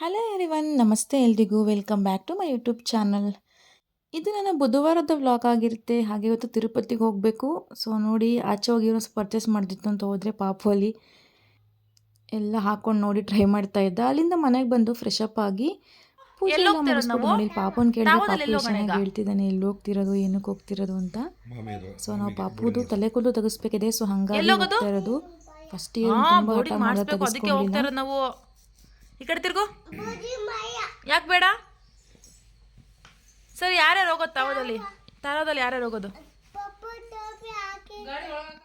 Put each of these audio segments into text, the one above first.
Hello everyone, ನಮಸ್ತೆ ಎಲ್ರಿಗೂ. Welcome back to my YouTube channel. ಇದು ನನ್ನ ಬುಧವಾರದ ವ್ಲಾಗ್ ಆಗಿರುತ್ತೆ. ಹಾಗೆ ಇವತ್ತು ತಿರುಪತಿಗೆ ಹೋಗಬೇಕು. ಸೊ ನೋಡಿ, ಆಚೆ ಹೋಗಿ ಪರ್ಚೇಸ್ ಮಾಡಿದಿತ್ತು ಅಂತ ಹೋದರೆ ಪಾಪು ಅಲ್ಲಿ ಎಲ್ಲ ಹಾಕೊಂಡು ನೋಡಿ ಟ್ರೈ ಮಾಡ್ತಾ ಇದ್ದ. ಅಲ್ಲಿಂದ ಮನೆಗೆ ಬಂದು ಫ್ರೆಶ್ ಅಪ್ ಆಗಿ ಪೂಜೆ ಎಲ್ಲ ಎಲ್ಲೋಗ್ತಿರೋದು ಮುಗಿಸ್ಬಿಟ್ಟು ನಾವು ನೋಡಿ ಪಾಪುನ ಕೇಳಿದ್ರೆ ಟ್ರಾವಲ್ ಪಾಪು ಎಲ್ಲಿ ಎಷ್ಟು ಹೋಗೋಣ ಈಗ? ಚೆನ್ನಾಗಿ ಹೇಳ್ತಿದ್ದಾನೆ ಎಲ್ಲಿ ಹೋಗ್ತಿರೋದು, ಏನಕ್ಕೆ ಹೋಗ್ತಿರೋದು ಅಂತ. ಸೊ ನಾವು ಪಾಪುದು ತಲೆ ಕೂದಲು ತೆಗಿಸ್ಬೇಕಿದೆ. ಸೊ ಹಾಗಾಗಿ ಎಲ್ಲೋಗೋದು? ಹೋಗ್ತಾ ಇರೋದು. ಫಸ್ಟ್ ಹಾ, ಇಯರ್ ತುಂಬ ಹಠ ಬೋರ್ಡಿಂಗ್ ಮಾಡೋ ಮಾಡಿಸ್ಬೇಕು, ಅದಕ್ಕೆ ತೆಗಿಸ್ಕೊಳ್ಳಿಲ್ಲ. ಹೋಗ್ತಾ ಇರೋದು ನಾವು. ಈ ಕಡೆ ತಿರ್ಗು. ಯಾಕೆ ಬೇಡ? ಸರಿ, ಯಾರ್ಯಾರು ಹೋಗೋದು ತಾವದಲ್ಲಿ ಯಾರ್ಯಾರು ಹೋಗೋದು?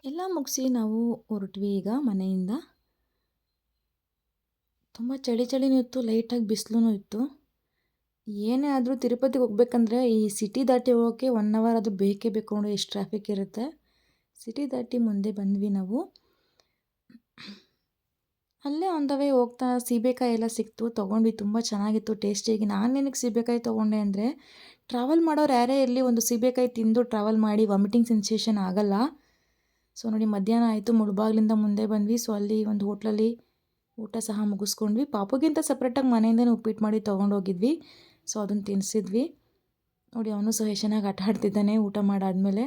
ಎಲ್ಲ ಮುಗಿಸಿ ನಾವು ಹೊರಟ್ವಿ ಈಗ ಮನೆಯಿಂದ. ತುಂಬ ಚಳಿನೂ ಇತ್ತು, ಲೈಟಾಗಿ ಬಿಸಿಲೂ ಇತ್ತು. ಏನೇ ಆದರೂ ತಿರುಪತಿಗೆ ಹೋಗ್ಬೇಕಂದ್ರೆ ಈ ಸಿಟಿ ದಾಟಿ ಹೋಗೋಕ್ಕೆ 1 ಅವರ್ ಅದು ಬೇಕೇ ಬೇಕು ನೋಡಿ, ಎಷ್ಟು ಟ್ರಾಫಿಕ್ ಇರುತ್ತೆ. ಸಿಟಿ ದಾಟಿ ಮುಂದೆ ಬಂದ್ವಿ ನಾವು. ಅಲ್ಲೇ ಆನ್ ದ ವೇ ಹೋಗ್ತಾ ಸೀಬೆಕಾಯಿ ಎಲ್ಲ ಸಿಕ್ತು, ತೊಗೊಂಡ್ವಿ. ತುಂಬ ಚೆನ್ನಾಗಿತ್ತು ಟೇಸ್ಟಿಯಾಗಿ. ನಾನು ಏನಕ್ಕೆ ಸೀಬೆಕಾಯಿ ತೊಗೊಂಡೆ ಅಂದರೆ, ಟ್ರಾವೆಲ್ ಮಾಡೋರು ಯಾರೇ ಇರಲಿ ಒಂದು ಸೀಬೆಕಾಯಿ ತಿಂದು ಟ್ರಾವೆಲ್ ಮಾಡಿ ವಾಮಿಟಿಂಗ್ ಸೆನ್ಸೇಷನ್ ಆಗಲ್ಲ. ಸೊ ನೋಡಿ, ಮಧ್ಯಾಹ್ನ ಆಯಿತು, ಮುಳಬಾಗ್ಲಿಂದ ಮುಂದೆ ಬಂದ್ವಿ. ಸೊ ಅಲ್ಲಿ ಒಂದು ಹೋಟ್ಲಲ್ಲಿ ಊಟ ಸಹ ಮುಗಿಸ್ಕೊಂಡ್ವಿ. ಪಾಪುಗಿಂತ ಸಪ್ರೇಟಾಗಿ ಮನೆಯಿಂದನೇ ಉಪ್ಪಿಟ್ಟು ಮಾಡಿ ತೊಗೊಂಡೋಗಿದ್ವಿ. ಸೊ ಅದನ್ನು ತಿನ್ನಿಸಿದ್ವಿ. ನೋಡಿ, ಅವನು ಸಹ ಎಷ್ಟು ಚೆನ್ನಾಗಿ ಆಟ ಆಡ್ತಿದ್ದಾನೆ ಊಟ ಮಾಡಾದ್ಮೇಲೆ.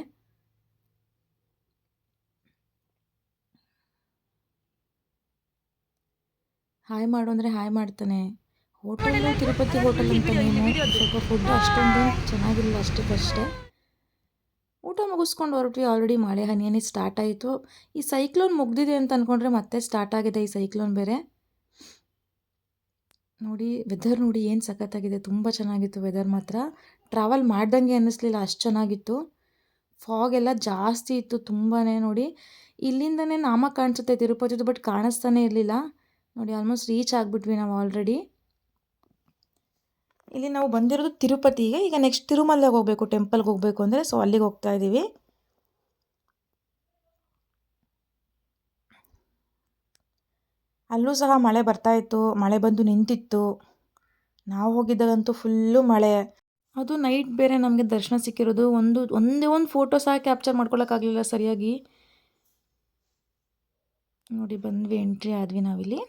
ಹಾಯ್ ಮಾಡು ಅಂದರೆ ಹಾಯ್ ಮಾಡ್ತಾನೆ. ಹೋಟೆಲ್ಲು ತಿರುಪತಿ ಹೋಟೆಲ್ ಅಂತನೇನು, ಸ್ವಲ್ಪ ಫುಡ್ ಅಷ್ಟೊಂದೇನು ಚೆನ್ನಾಗಿರಲಿಲ್ಲ ಅಷ್ಟಕ್ಕಷ್ಟೇ. ಊಟ ಮುಗಿಸ್ಕೊಂಡು ಹೊರಟ್ವಿ. ಆಲ್ರೆಡಿ ಮಳೆ ಹನಿ ಸ್ಟಾರ್ಟ್ ಆಯಿತು. ಈ ಸೈಕ್ಲೋನ್ ಮುಗ್ದಿದೆ ಅಂತ ಅಂದ್ಕೊಂಡ್ರೆ ಮತ್ತೆ ಸ್ಟಾರ್ಟ್ ಆಗಿದೆ ಈ ಸೈಕ್ಲೋನ್ ಬೇರೆ. ನೋಡಿ ವೆದರ್ ನೋಡಿ ಏನು ಸಖತ್ತಾಗಿದೆ, ತುಂಬ ಚೆನ್ನಾಗಿತ್ತು ವೆದರ್ ಮಾತ್ರ. ಟ್ರಾವೆಲ್ ಮಾಡ್ದಂಗೆ ಅನ್ನಿಸ್ಲಿಲ್ಲ, ಅಷ್ಟು ಚೆನ್ನಾಗಿತ್ತು. ಫಾಗ್ ಎಲ್ಲ ಜಾಸ್ತಿ ಇತ್ತು ತುಂಬಾ. ನೋಡಿ ಇಲ್ಲಿಂದನೇ ನಾಮ ಕಾಣಿಸುತ್ತೆ ತಿರುಪತಿದು, ಬಟ್ ಕಾಣಿಸ್ತಾನೆ ಇರಲಿಲ್ಲ. ನೋಡಿ ಆಲ್ಮೋಸ್ಟ್ ರೀಚ್ ಆಗಿಬಿಟ್ವಿ ನಾವು ಆಲ್ರೆಡಿ. ಇಲ್ಲಿ ನಾವು ಬಂದಿರೋದು ತಿರುಪತಿಗೆ. ಈಗ ನೆಕ್ಸ್ಟ್ ತಿರುಮಲೆಗೆ ಹೋಗಬೇಕು, ಟೆಂಪಲ್ಗೆ ಹೋಗಬೇಕು ಅಂದರೆ. ಸೊ ಅಲ್ಲಿಗೆ ಹೋಗ್ತಾ ಇದ್ದೀವಿ. ಅಲ್ಲೂ ಸಹ ಮಳೆ ಬರ್ತಾಯಿತ್ತು, ಮಳೆ ಬಂದು ನಿಂತಿತ್ತು. ನಾವು ಹೋಗಿದ್ದಾಗಂತೂ ಫುಲ್ಲು ಮಳೆ. ಅದು ನೈಟ್ ಬೇರೆ ನಮಗೆ ದರ್ಶನ ಸಿಕ್ಕಿರೋದು. ಒಂದೇ ಒಂದು ಫೋಟೋ ಸಹ ಕ್ಯಾಪ್ಚರ್ ಮಾಡ್ಕೊಳ್ಳೋಕ್ಕಾಗಲಿಲ್ಲ ಸರಿಯಾಗಿ. ನೋಡಿ ಬಂದ್ವಿ, ಎಂಟ್ರಿ ಆದ್ವಿ ನಾವಿಲ್ಲಿ.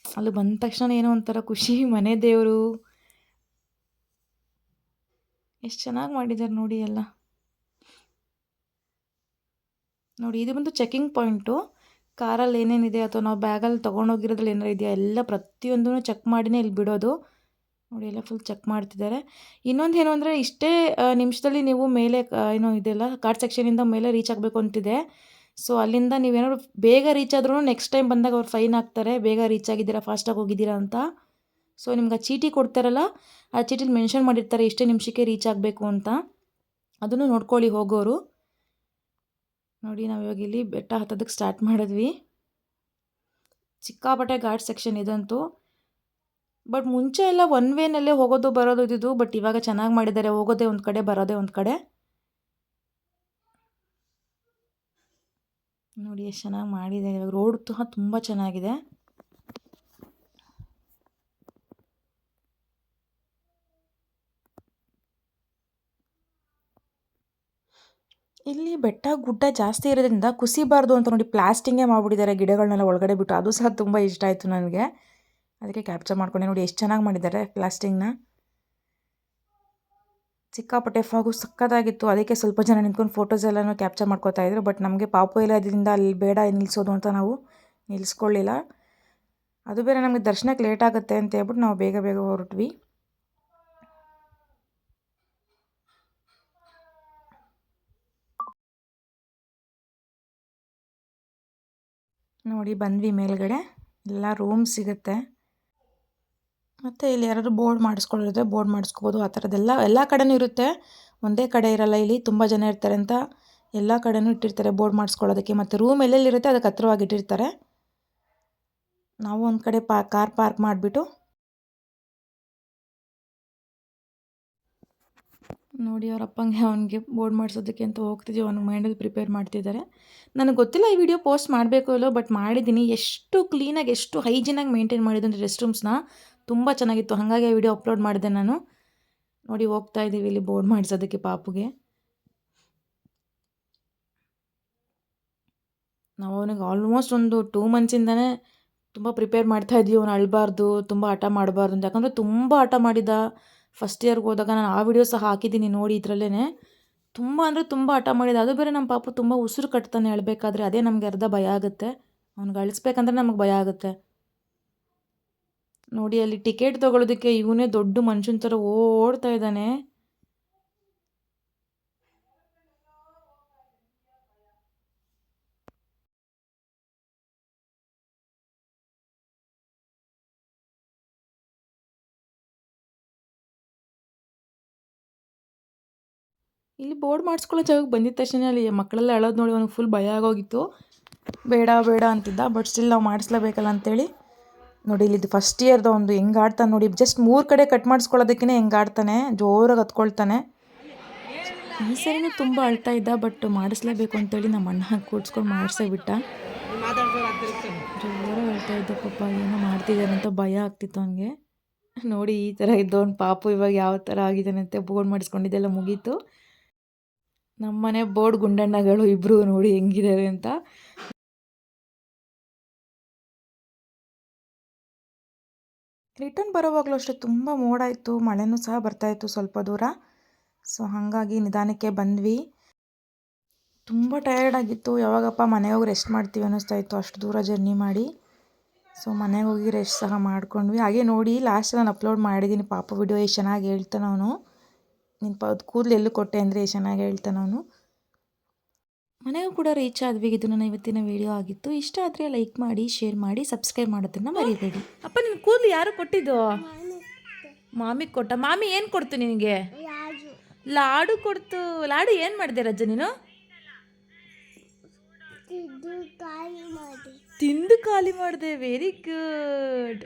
ಅಲ್ಲಿ ಬಂದ ತಕ್ಷಣ ಏನೋ ಒಂಥರ ಖುಷಿ. ಮನೆ ದೇವರು ಎಷ್ಟು ಚೆನ್ನಾಗಿ ಮಾಡಿದ್ದಾರೆ ನೋಡಿ ಎಲ್ಲ. ನೋಡಿ ಇದು ಬಂದು ಚೆಕಿಂಗ್ ಪಾಯಿಂಟು. ಕಾರಲ್ಲಿ ಏನೇನಿದೆ ಅಥವಾ ನಾವು ಬ್ಯಾಗಲ್ಲಿ ತೊಗೊಂಡೋಗಿರೋದ್ರಲ್ಲಿ ಏನಾರು ಇದೆಯಾ ಎಲ್ಲ ಪ್ರತಿಯೊಂದೂ ಚೆಕ್ ಮಾಡಿನೇ ಇಲ್ಲಿ ಬಿಡೋದು. ನೋಡಿ ಎಲ್ಲ ಫುಲ್ ಚೆಕ್ ಮಾಡ್ತಿದ್ದಾರೆ. ಇನ್ನೊಂದು ಏನು ಅಂದರೆ, ಇಷ್ಟೇ ನಿಮಿಷದಲ್ಲಿ ನೀವು ಮೇಲೆ ಏನೋ ಇದೆಲ್ಲ ಕಾರ್ಡ್ ಸೆಕ್ಷನಿಂದ ಮೇಲೆ ರೀಚ್ ಆಗಬೇಕು ಅಂತಿದೆ. ಸೊ ಅಲ್ಲಿಂದ ನೀವೇನಾದ್ರು ಬೇಗ ರೀಚ್ ಆದ್ರೂ ನೆಕ್ಸ್ಟ್ ಟೈಮ್ ಬಂದಾಗ ಅವ್ರು ಫೈನ್ ಹಾಕ್ತಾರೆ, ಬೇಗ ರೀಚ್ ಆಗಿದ್ದೀರಾ, ಫಾಸ್ಟಾಗಿ ಹೋಗಿದ್ದೀರಾ ಅಂತ. ಸೊ ನಿಮ್ಗೆ ಆ ಚೀಟಿ ಕೊಡ್ತಾರಲ್ಲ, ಆ ಚೀಟಿಲಿ ಮೆನ್ಷನ್ ಮಾಡಿರ್ತಾರೆ ಇಷ್ಟೇ ನಿಮಿಷಕ್ಕೆ ರೀಚ್ ಆಗಬೇಕು ಅಂತ. ಅದನ್ನು ನೋಡ್ಕೊಳ್ಳಿ ಹೋಗೋರು. ನೋಡಿ ನಾವು ಇವಾಗ ಇಲ್ಲಿ ಬೆಟ್ಟ ಹತ್ತೋದಕ್ಕೆ ಸ್ಟಾರ್ಟ್ ಮಾಡಿದ್ವಿ. ಸಿಕ್ಕಾಪಟ್ಟೆ ಘಾಟ್ ಸೆಕ್ಷನ್ ಇದಂತೂ. ಬಟ್ ಮುಂಚೆ ಎಲ್ಲ ಒನ್ ವೇನಲ್ಲೇ ಹೋಗೋದು ಬರೋದು ಇದ್ದಿದ್ದು, ಬಟ್ ಇವಾಗ ಚೆನ್ನಾಗಿ ಮಾಡಿದ್ದಾರೆ, ಹೋಗೋದೇ ಒಂದು ಕಡೆ ಬರೋದೇ ಒಂದು ಕಡೆ. ನೋಡಿ ಎಷ್ಟು ಚೆನ್ನಾಗಿ ಮಾಡಿದ್ದಾರೆ. ಇವಾಗ ರೋಡ್ ಸಹ ತುಂಬ ಚೆನ್ನಾಗಿದೆ. ಇಲ್ಲಿ ಬೆಟ್ಟ ಗುಡ್ಡ ಜಾಸ್ತಿ ಇರೋದ್ರಿಂದ ಕುಸಿಬಾರ್ದು ಅಂತ ನೋಡಿ ಪ್ಲಾಸ್ಟಿಂಗೇ ಮಾಡಿಬಿಟ್ಟಿದ್ದಾರೆ ಗಿಡಗಳನ್ನೆಲ್ಲ ಒಳಗಡೆ ಬಿಟ್ಟು. ಅದು ಸಹ ತುಂಬ ಇಷ್ಟ ಆಯಿತು ನನಗೆ, ಅದಕ್ಕೆ ಕ್ಯಾಪ್ಚರ್ ಮಾಡ್ಕೊಂಡೆ. ನೋಡಿ ಎಷ್ಟು ಚೆನ್ನಾಗಿ ಮಾಡಿದ್ದಾರೆ ಪ್ಲಾಸ್ಟಿಂಗ್ನ. ಸಿಕ್ಕಾಪಟ್ಟೆ ಫಾಗು ಸಕ್ಕತ್ತಾಗಿತ್ತು. ಅದಕ್ಕೆ ಸ್ವಲ್ಪ ಜನ ನಿಂತ್ಕೊಂಡು ಫೋಟೋಸ್ ಎಲ್ಲನೂ ಕ್ಯಾಪ್ಚರ್ ಮಾಡ್ಕೋತಾ ಇದ್ರು. ಬಟ್ ನಮಗೆ ಪಾಪು ಎಲ್ಲ ಇದರಿಂದ ಅಲ್ಲಿ ಬೇಡ ನಿಲ್ಲಿಸೋದು ಅಂತ ನಾವು ನಿಲ್ಲಿಸ್ಕೊಳ್ಳಿಲ್ಲ. ಅದು ಬೇರೆ ನಮಗೆ ದರ್ಶನಕ್ಕೆ ಲೇಟ್ ಆಗುತ್ತೆ ಅಂತ ಹೇಳ್ಬಿಟ್ಟು ನಾವು ಬೇಗ ಬೇಗ ಹೊರಟ್ವಿ. ನೋಡಿ ಬಂದ್ವಿ ಮೇಲ್ಗಡೆ. ಎಲ್ಲ ರೂಮ್ ಸಿಗುತ್ತೆ. ಮತ್ತು ಇಲ್ಲಿ ಯಾರಾದರೂ ಬೋರ್ಡ್ ಮಾಡಿಸ್ಕೊಳ್ಳಿದ್ರೆ ಬೋರ್ಡ್ ಮಾಡಿಸ್ಕೋಬೋದು. ಆ ಥರದ್ದೆಲ್ಲ ಕಡೆನೂ ಇರುತ್ತೆ, ಒಂದೇ ಕಡೆ ಇರಲ್ಲ. ಇಲ್ಲಿ ತುಂಬ ಜನ ಇರ್ತಾರೆ ಅಂತ ಎಲ್ಲ ಕಡೆನೂ ಇಟ್ಟಿರ್ತಾರೆ ಬೋರ್ಡ್ ಮಾಡಿಸ್ಕೊಳ್ಳೋದಕ್ಕೆ. ಮತ್ತು ರೂಮ್ ಎಲ್ಲೆಲ್ಲಿರುತ್ತೆ ಅದಕ್ಕೆ ಹತ್ರವಾಗಿ ಇಟ್ಟಿರ್ತಾರೆ. ನಾವು ಒಂದು ಕಡೆ ಕಾರ್ ಪಾರ್ಕ್ ಮಾಡಿಬಿಟ್ಟು ನೋಡಿ ಅವ್ರ ಅಪ್ಪಂಗೆ ಅವನಿಗೆ ಬೋರ್ಡ್ ಮಾಡಿಸೋದಕ್ಕೆ ಅಂತ ಹೋಗ್ತಿದ್ದೀವಿ. ಅವ್ನಿಗೆ ಮೈಂಡಲ್ಲಿ ಪ್ರಿಪೇರ್ ಮಾಡ್ತಿದ್ದಾರೆ. ನನಗೆ ಗೊತ್ತಿಲ್ಲ ಈ ವಿಡಿಯೋ ಪೋಸ್ಟ್ ಮಾಡಬೇಕು ಇಲ್ಲೋ, ಬಟ್ ಮಾಡಿದ್ದೀನಿ. ಎಷ್ಟು ಕ್ಲೀನಾಗಿ ಎಷ್ಟು ಹೈಜಿನಾಗಿ ಮೇಂಟೈನ್ ಮಾಡಿದ್ದು ಅಂದರೆ ರೆಸ್ಟ್ ರೂಮ್ಸ್ನ ತುಂಬ ಚೆನ್ನಾಗಿತ್ತು. ಹಾಗಾಗಿ ಆ ವಿಡಿಯೋ ಅಪ್ಲೋಡ್ ಮಾಡಿದೆ ನಾನು. ನೋಡಿ ಹೋಗ್ತಾ ಇದ್ದೀವಿ ಇಲ್ಲಿ ಬೋರ್ಡ್ ಮಾಡಿಸೋದಕ್ಕೆ ಪಾಪುಗೆ. ನಾವು ಅವನಿಗೆ ಆಲ್ಮೋಸ್ಟ್ ಒಂದು 2 ಮಂತ್ಸಿಂದನೇ ತುಂಬ ಪ್ರಿಪೇರ್ ಮಾಡ್ತಾ ಇದ್ವಿ ಅವ್ನು ಅಳಬಾರ್ದು, ತುಂಬ ಹಠ ಮಾಡಬಾರ್ದು ಅಂತ. ಯಾಕಂದರೆ ತುಂಬ ಹಠ ಮಾಡಿದ. ಫಸ್ಟ್ ಇಯರ್ಗೆ ಹೋದಾಗ ನಾನು ಆ ವಿಡಿಯೋ ಸಹ ಹಾಕಿದ್ದೀನಿ ನೋಡಿ ಇದರಲ್ಲೇ. ತುಂಬ ಅಂದರೆ ತುಂಬ ಹಠ ಮಾಡಿದ. ಅದು ಬೇರೆ ನಮ್ಮ ಪಾಪು ತುಂಬ ಉಸಿರು ಕಟ್ತಾನೆ ಅಳಬೇಕಾದ್ರೆ. ಅದೇ ನಮಗೆ ಅರ್ಧ ಭಯ ಆಗುತ್ತೆ. ಅವ್ನಿಗೆ ಅಳಿಸ್ಬೇಕಂದ್ರೆ ನಮಗೆ ಭಯ ಆಗುತ್ತೆ. ನೋಡಿ ಅಲ್ಲಿ ಟಿಕೆಟ್ ತೊಗೊಳೋದಕ್ಕೆ ಇವನೇ ದೊಡ್ಡ ಮನುಷ್ಯನ ಥರ ಓಡ್ತಾ ಇದ್ದಾನೆ. ಇಲ್ಲಿ ಬೋರ್ಡ್ ಮಾಡಿಸ್ಕೊಳ್ಳೋ ಜಾಗಕ್ಕೆ ಬಂದಿದ್ದ ತಕ್ಷಣ ಅಲ್ಲಿ ಮಕ್ಕಳೆಲ್ಲ ಅಳೋದು ನೋಡಿ ಅವ್ನಿಗೆ ಫುಲ್ ಭಯ ಆಗೋಗಿತ್ತು. ಬೇಡ ಬೇಡ ಅಂತಿದ್ದ. ಬಟ್ ಸ್ಟಿಲ್ ನಾವು ಮಾಡಿಸ್ಲೇಬೇಕಲ್ಲ ಅಂತೇಳಿ. ನೋಡಿ ಇಲ್ಲಿ ಫಸ್ಟ್ ಇಯರ್ದ ಒಂದು ಹೆಂಗೆ ಆಡ್ತಾನೆ ನೋಡಿ. ಜಸ್ಟ್ 3 ಕಡೆ ಕಟ್ ಮಾಡಿಸ್ಕೊಳ್ಳೋದಕ್ಕೇ ಹೆಂಗೆ ಆಡ್ತಾನೆ, ಜೋರಾಗಿ ಹತ್ಕೊಳ್ತಾನೆ. ಈ ಸರಿನೂ ತುಂಬ ಅಳ್ತಾ ಇದ್ದ. ಬಟ್ ಮಾಡಿಸ್ಲೇಬೇಕು ಅಂತೇಳಿ ನಮ್ಮ ಅಣ್ಣ ಕೂಡ್ಸ್ಕೊಂಡು ಮಾಡಿಸೇ ಬಿಟ್ಟ. ಜೋರಾಗಿ ಅಳ್ತಾ ಇದ್ದ ಪಾಪ. ಏನೋ ಮಾಡ್ತಿದ್ದಾನೆ ಅಂತ ಭಯ ಆಗ್ತಿತ್ತು ಅವನಿಗೆ. ನೋಡಿ ಈ ಥರ ಇದ್ದವನು ಪಾಪು ಇವಾಗ ಯಾವ ಥರ ಆಗಿದ್ದಾನೆ ಅಂತ. ಬೋರ್ಡ್ ಮಾಡಿಸ್ಕೊಂಡಿದ್ದೆಲ್ಲ ಮುಗೀತು. ನಮ್ಮನೆ ಬೋರ್ಡ್ ಗುಂಡಣ್ಣಗಳು ಇಬ್ಬರು ನೋಡಿ ಹೆಂಗಿದ್ದಾರೆ ಅಂತ. ರಿಟರ್ನ್ ಬರೋವಾಗಲೂ ಅಷ್ಟೇ ತುಂಬ ಮೋಡ ಇತ್ತು, ಮಳೆನೂ ಸಹ ಬರ್ತಾಯಿತ್ತು ಸ್ವಲ್ಪ ದೂರ. ಸೊ ಹಾಗಾಗಿ ನಿಧಾನಕ್ಕೆ ಬಂದ್ವಿ. ತುಂಬ ಟಯರ್ಡ್ ಆಗಿತ್ತು. ಯಾವಾಗಪ್ಪ ಮನೆಗೆ ಹೋಗಿ ರೆಸ್ಟ್ ಮಾಡ್ತೀವಿ ಅನ್ನಿಸ್ತಾ ಇತ್ತು, ಅಷ್ಟು ದೂರ ಜರ್ನಿ ಮಾಡಿ. ಸೊ ಮನೆಗೆ ಹೋಗಿ ರೆಸ್ಟ್ ಸಹ ಮಾಡ್ಕೊಂಡ್ವಿ. ಹಾಗೆ ನೋಡಿ ಲಾಸ್ಟ್ ನಾನು ಅಪ್ಲೋಡ್ ಮಾಡಿದ್ದೀನಿ ಪಾಪು ವಿಡಿಯೋ. ಎಷ್ಟು ಚೆನ್ನಾಗಿ ಹೇಳ್ತಾನೆ ಅವನು. ನಿನ್ನ ಕೂದಲು ಎಲ್ಲೂ ಕೊಟ್ಟೆ ಅಂದರೆ ಎಷ್ಟು ಚೆನ್ನಾಗಿ ಹೇಳ್ತಾನೆ ಅವನು. ಮನೆಗೂ ಕೂಡ ರೀಚ್ ಆದ್ವಿ. ಇದು ನನ್ನ ಇವತ್ತಿನ ವಿಡಿಯೋ ಆಗಿತ್ತು. ಇಷ್ಟ ಆದರೆ ಲೈಕ್ ಮಾಡಿ, ಶೇರ್ ಮಾಡಿ, ಸಬ್ಸ್ಕ್ರೈಬ್ ಮಾಡೋದನ್ನು ಮರಿಬೇಡಿ. ಅಪ್ಪ ನಿನ್ನ ಕೂದಲು ಯಾರು ಕೊಟ್ಟಿದ್ದು? ಮಾಮಿಗೆ ಕೊಟ್ಟ. ಮಾಮಿ ಏನು ಕೊಡ್ತು ನಿನಗೆ? ಲಾಡು ಕೊಡ್ತು. ಲಾಡು ಏನು ಮಾಡಿದೆ ರಜ್ಜ ನೀನು? ತಿಂದು ಖಾಲಿ ಮಾಡಿದೆ. Very good.